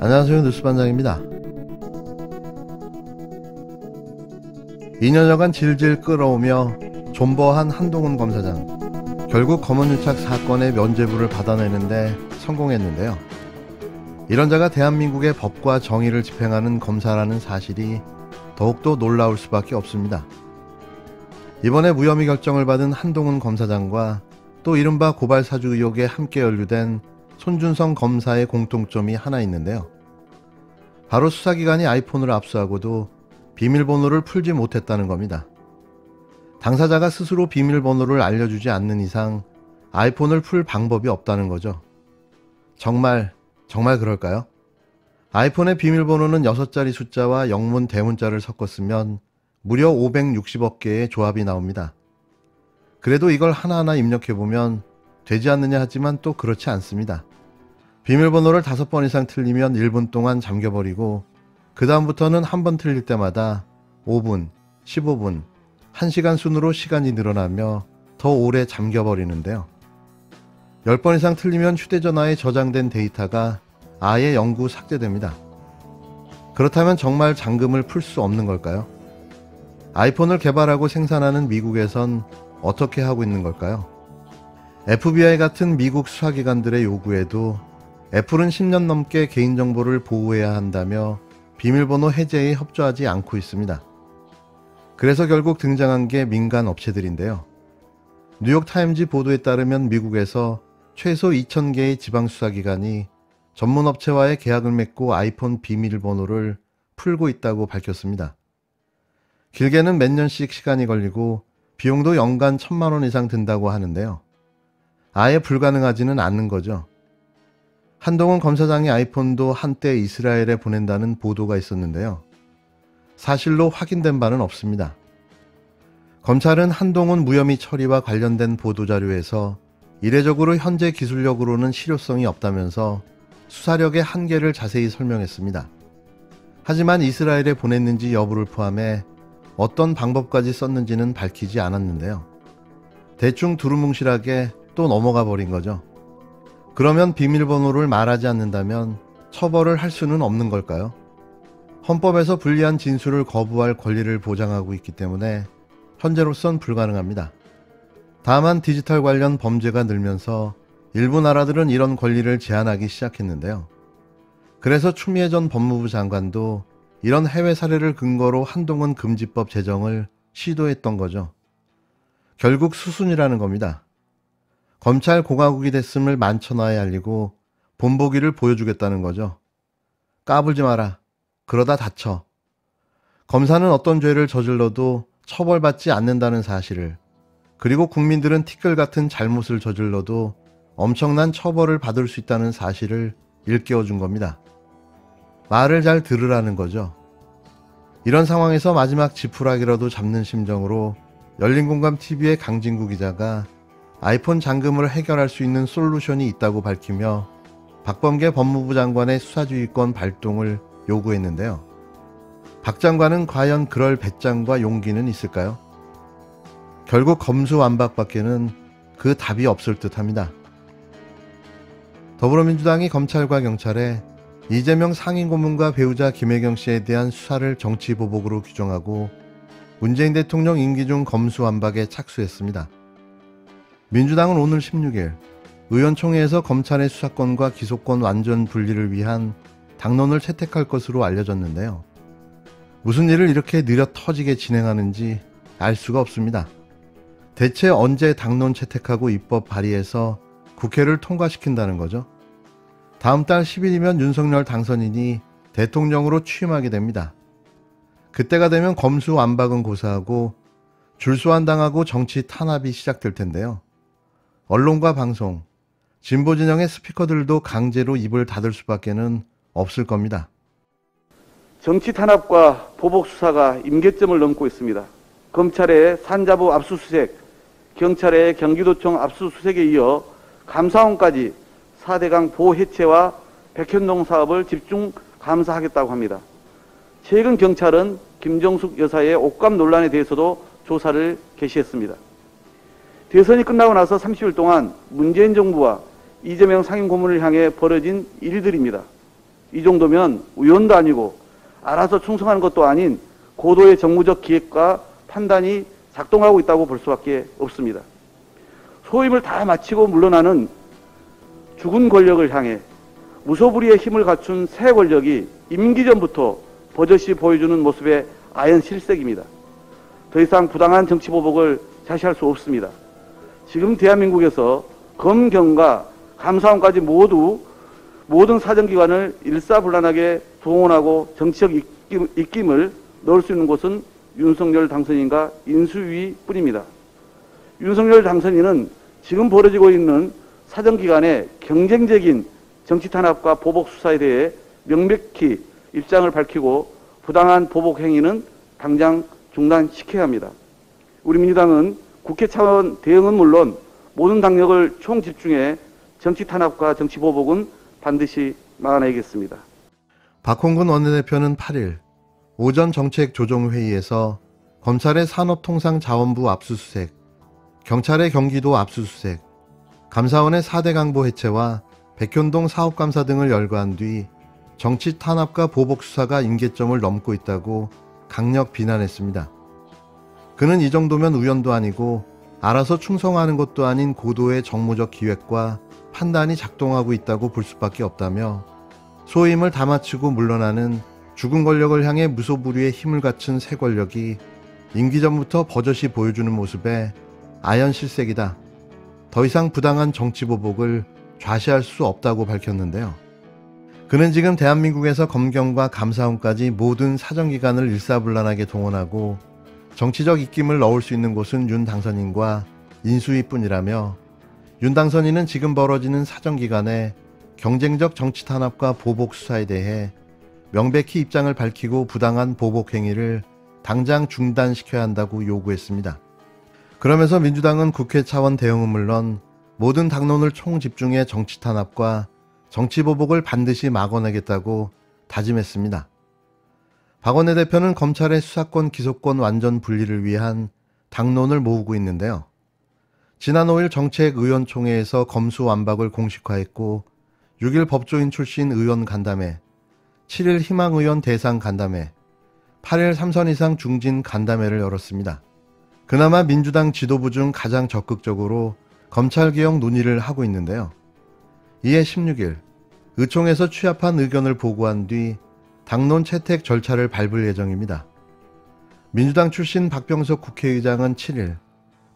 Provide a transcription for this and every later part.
안녕하세요, 뉴스반장입니다. 2년여간 질질 끌어오며 존버한 한동훈 검사장, 결국 검언유착 사건의 면죄부를 받아내는데 성공했는데요. 이런 자가 대한민국의 법과 정의를 집행하는 검사라는 사실이 더욱더 놀라울 수밖에 없습니다. 이번에 무혐의 결정을 받은 한동훈 검사장과 또 이른바 고발사주 의혹에 함께 연루된 손준성 검사의 공통점이 하나 있는데요. 바로 수사기관이 아이폰을 압수하고도 비밀번호를 풀지 못했다는 겁니다. 당사자가 스스로 비밀번호를 알려주지 않는 이상 아이폰을 풀 방법이 없다는 거죠. 정말 그럴까요? 아이폰의 비밀번호는 6자리 숫자와 영문 대문자를 섞었으면 무려 560억 개의 조합이 나옵니다. 그래도 이걸 하나하나 입력해보면 되지 않느냐 하지만 또 그렇지 않습니다. 비밀번호를 5번 이상 틀리면 1분 동안 잠겨버리고 그 다음부터는 한 번 틀릴 때마다 5분, 15분, 1시간 순으로 시간이 늘어나며 더 오래 잠겨버리는데요. 10번 이상 틀리면 휴대전화에 저장된 데이터가 아예 영구 삭제됩니다. 그렇다면 정말 잠금을 풀 수 없는 걸까요? 아이폰을 개발하고 생산하는 미국에선 어떻게 하고 있는 걸까요? FBI 같은 미국 수사기관들의 요구에도 애플은 10년 넘게 개인정보를 보호해야 한다며 비밀번호 해제에 협조하지 않고 있습니다. 그래서 결국 등장한 게 민간 업체들인데요. 뉴욕타임즈 보도에 따르면 미국에서 최소 2,000개의 지방수사기관이 전문업체와의 계약을 맺고 아이폰 비밀번호를 풀고 있다고 밝혔습니다. 길게는 몇 년씩 시간이 걸리고 비용도 연간 1,000만 원 이상 든다고 하는데요. 아예 불가능하지는 않는 거죠. 한동훈 검사장의 아이폰도 한때 이스라엘에 보낸다는 보도가 있었는데요. 사실로 확인된 바는 없습니다. 검찰은 한동훈 무혐의 처리와 관련된 보도자료에서 이례적으로 현재 기술력으로는 실효성이 없다면서 수사력의 한계를 자세히 설명했습니다. 하지만 이스라엘에 보냈는지 여부를 포함해 어떤 방법까지 썼는지는 밝히지 않았는데요. 대충 두루뭉실하게 또 넘어가 버린 거죠. 그러면 비밀번호를 말하지 않는다면 처벌을 할 수는 없는 걸까요? 헌법에서 불리한 진술을 거부할 권리를 보장하고 있기 때문에 현재로선 불가능합니다. 다만 디지털 관련 범죄가 늘면서 일부 나라들은 이런 권리를 제한하기 시작했는데요. 그래서 추미애 전 법무부 장관도 이런 해외 사례를 근거로 한동훈 금지법 제정을 시도했던 거죠. 결국 수순이라는 겁니다. 검찰 공화국이 됐음을 만천하에 알리고 본보기를 보여주겠다는 거죠. 까불지 마라. 그러다 다쳐. 검사는 어떤 죄를 저질러도 처벌받지 않는다는 사실을, 그리고 국민들은 티끌 같은 잘못을 저질러도 엄청난 처벌을 받을 수 있다는 사실을 일깨워준 겁니다. 말을 잘 들으라는 거죠. 이런 상황에서 마지막 지푸라기라도 잡는 심정으로 열린공감TV의 강진구 기자가 아이폰 잠금을 해결할 수 있는 솔루션이 있다고 밝히며 박범계 법무부 장관의 수사주의권 발동을 요구했는데요. 박 장관은 과연 그럴 배짱과 용기는 있을까요? 결국 검수완박밖에는 그 답이 없을 듯합니다. 더불어민주당이 검찰과 경찰에 이재명 상임고문과 배우자 김혜경 씨에 대한 수사를 정치보복으로 규정하고 문재인 대통령 임기 중 검수완박에 착수했습니다. 민주당은 오늘 16일 의원총회에서 검찰의 수사권과 기소권 완전 분리를 위한 당론을 채택할 것으로 알려졌는데요. 무슨 일을 이렇게 느려 터지게 진행하는지 알 수가 없습니다. 대체 언제 당론 채택하고 입법 발의해서 국회를 통과시킨다는 거죠? 다음 달 10일이면 윤석열 당선인이 대통령으로 취임하게 됩니다. 그때가 되면 검수완박은 고사하고 줄소환당하고 정치 탄압이 시작될 텐데요. 언론과 방송, 진보진영의 스피커들도 강제로 입을 닫을 수밖에는 없을 겁니다. 정치 탄압과 보복 수사가 임계점을 넘고 있습니다. 검찰의 산자부 압수수색, 경찰의 경기도청 압수수색에 이어 감사원까지 4대강 보호 해체와 백현동 사업을 집중 감사하겠다고 합니다. 최근 경찰은 김정숙 여사의 옷감 논란에 대해서도 조사를 개시했습니다. 대선이 끝나고 나서 30일 동안 문재인 정부와 이재명 상임고문을 향해 벌어진 일들입니다. 이 정도면 의원도 아니고 알아서 충성하는 것도 아닌 고도의 정무적 기획과 판단이 작동하고 있다고 볼 수밖에 없습니다. 소임을 다 마치고 물러나는 죽은 권력을 향해 무소불위의 힘을 갖춘 새 권력이 임기 전부터 버젓이 보여주는 모습의 아연 실색입니다. 더 이상 부당한 정치 보복을 자시할 수 없습니다. 지금 대한민국에서 검경과 감사원까지 모든 사정기관을 일사불란하게 동원하고 정치적 입김을 넣을 수 있는 곳은 윤석열 당선인과 인수위뿐입니다. 윤석열 당선인은 지금 벌어지고 있는 사정기관의 경쟁적인 정치 탄압과 보복 수사에 대해 명백히 입장을 밝히고 부당한 보복 행위는 당장 중단시켜야 합니다. 우리 민주당은 국회 차원 대응은 물론 모든 당력을 총집중해 정치 탄압과 정치 보복은 반드시 막아내겠습니다. 박홍근 원내대표는 8일 오전 정책조정회의에서 검찰의 산업통상자원부 압수수색, 경찰의 경기도 압수수색, 감사원의 4대 강보 해체와 백현동 사업감사 등을 열거한 뒤 정치 탄압과 보복 수사가 임계점을 넘고 있다고 강력 비난했습니다. 그는 이 정도면 우연도 아니고 알아서 충성하는 것도 아닌 고도의 정무적 기획과 판단이 작동하고 있다고 볼 수밖에 없다며 소임을 다 마치고 물러나는 죽은 권력을 향해 무소불위의 힘을 갖춘 새 권력이 임기 전부터 버젓이 보여주는 모습에 아연실색이다. 더 이상 부당한 정치 보복을 좌시할 수 없다고 밝혔는데요. 그는 지금 대한민국에서 검경과 감사원까지 모든 사정기관을 일사불란하게 동원하고 정치적 입김을 넣을 수 있는 곳은 윤 당선인과 인수위뿐이라며 윤 당선인은 지금 벌어지는 사정기관의 경쟁적 정치 탄압과 보복 수사에 대해 명백히 입장을 밝히고 부당한 보복 행위를 당장 중단시켜야 한다고 요구했습니다. 그러면서 민주당은 국회 차원 대응은 물론 모든 당론을 총집중해 정치 탄압과 정치 보복을 반드시 막아내겠다고 다짐했습니다. 박 원내대표는 검찰의 수사권 기소권 완전 분리를 위한 당론을 모으고 있는데요. 지난 5일 정책의원총회에서 검수완박을 공식화했고 6일 법조인 출신 의원 간담회, 7일 희망의원 대상 간담회, 8일 3선 이상 중진 간담회를 열었습니다. 그나마 민주당 지도부 중 가장 적극적으로 검찰개혁 논의를 하고 있는데요. 이에 16일 의총에서 취합한 의견을 보고한 뒤 당론 채택 절차를 밟을 예정입니다. 민주당 출신 박병석 국회의장은 7일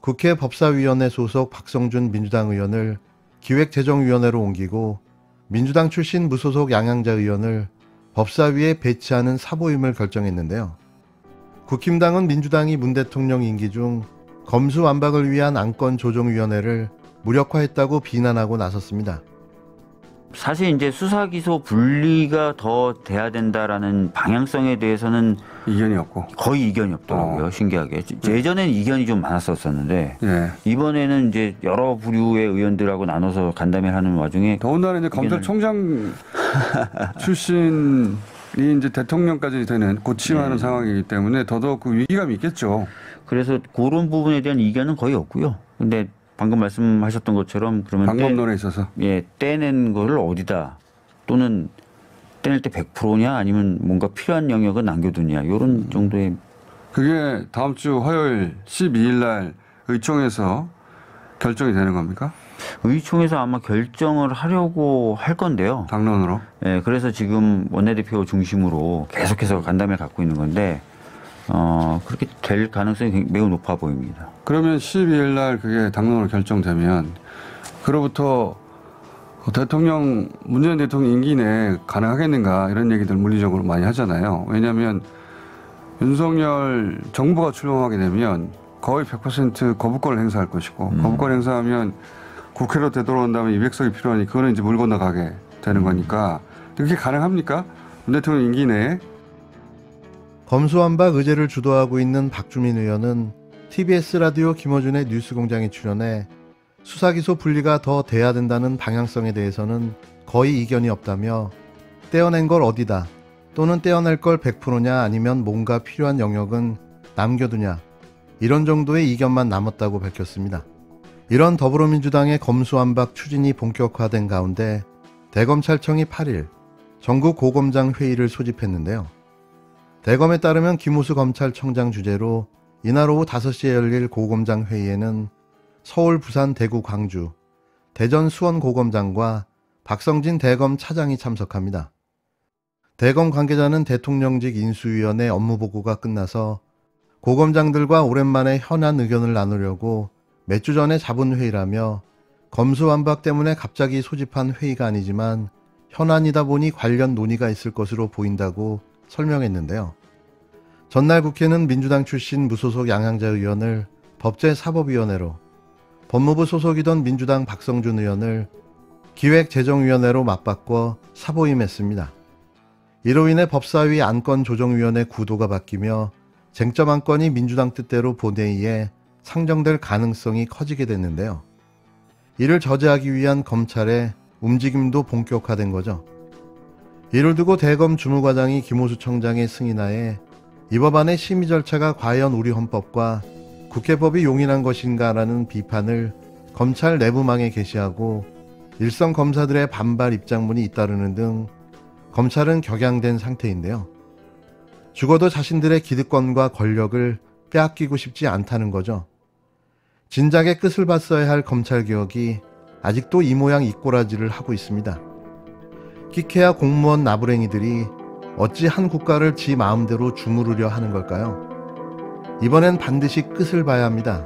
국회 법사위원회 소속 박성준 민주당 의원을 기획재정위원회로 옮기고 민주당 출신 무소속 양양자 의원을 법사위에 배치하는 사보임을 결정했는데요. 국힘당은 민주당이 문 대통령 임기 중 검수완박을 위한 안건조정위원회를 무력화했다고 비난하고 나섰습니다. 사실 이제 수사기소 분리가 더 돼야 된다라는 방향성에 대해서는 이견이 없고 거의 이견이 없더라고요. 신기하게. 예전에는 이견이 좀 많았었는데 이번에는 이제 여러 부류의 의원들하고 나눠서 간담회를 하는 와중에 더군다나 이제 검찰총장 출신이 이제 대통령까지 되는 고침하는 상황이기 때문에 더더욱 그 위기감이 있겠죠. 그래서 그런 부분에 대한 이견은 거의 없고요. 근데 방금 말씀하셨던 것처럼 그러면 방법론에 있어서 떼낸 거를 어디다 또는 떼낼 때 100%냐 아니면 뭔가 필요한 영역은 남겨두냐 이런 정도의 그게 다음 주 화요일 12일 날 의총에서 결정이 되는 겁니까? 의총에서 아마 결정을 하려고 할 건데요. 당론으로. 네, 그래서 지금 원내대표 중심으로 계속해서 간담회를 갖고 있는 건데 그렇게 될 가능성이 매우 높아 보입니다. 그러면 12일 날 그게 당론으로 결정되면 그로부터 문재인 대통령 임기 내에 가능하겠는가 이런 얘기들 물리적으로 많이 하잖아요. 왜냐하면 윤석열 정부가 출범하게 되면 거의 100% 거부권을 행사할 것이고 거부권 행사하면 국회로 되돌아온 다음에 200석이 필요하니 그거는 이제 물 건너가게 되는 거니까 그게 가능합니까? 문 대통령 임기 내에? 검수완박 의제를 주도하고 있는 박주민 의원은 TBS 라디오 김어준의 뉴스공장에 출연해 수사기소 분리가 더 돼야 된다는 방향성에 대해서는 거의 이견이 없다며 떼어낸 걸 어디다 또는 떼어낼 걸 100%냐 아니면 뭔가 필요한 영역은 남겨두냐 이런 정도의 이견만 남았다고 밝혔습니다. 이런 더불어민주당의 검수완박 추진이 본격화된 가운데 대검찰청이 8일 전국 고검장 회의를 소집했는데요. 대검에 따르면 김우수 검찰청장 주재로 이날 오후 5시에 열릴 고검장 회의에는 서울, 부산, 대구, 광주, 대전, 수원 고검장과 박성진 대검 차장이 참석합니다. 대검 관계자는 대통령직 인수위원회 업무보고가 끝나서 고검장들과 오랜만에 현안 의견을 나누려고 몇 주 전에 잡은 회의라며 검수완박 때문에 갑자기 소집한 회의가 아니지만 현안이다 보니 관련 논의가 있을 것으로 보인다고 설명했는데요. 전날 국회는 민주당 출신 무소속 양양자 의원을 법제사법위원회로, 법무부 소속이던 민주당 박성준 의원을 기획재정위원회로 맞바꿔 사보임했습니다. 이로 인해 법사위 안건조정위원회 구도가 바뀌며 쟁점 안건이 민주당 뜻대로 본회의에 상정될 가능성이 커지게 됐는데요. 이를 저지하기 위한 검찰의 움직임도 본격화된 거죠. 이를 두고 대검 주무과장이 김호수 청장의 승인하에 이 법안의 심의 절차가 과연 우리 헌법과 국회법이 용인한 것인가라는 비판을 검찰 내부망에 게시하고 일선 검사들의 반발 입장문이 잇따르는 등 검찰은 격양된 상태인데요. 죽어도 자신들의 기득권과 권력을 빼앗기고 싶지 않다는 거죠. 진작에 끝을 봤어야 할 검찰개혁이 아직도 이 모양 이 꼬라지를 하고 있습니다. 끼케야 공무원 나부랭이들이 어찌 한 국가를 지 마음대로 주무르려 하는 걸까요? 이번엔 반드시 끝을 봐야 합니다.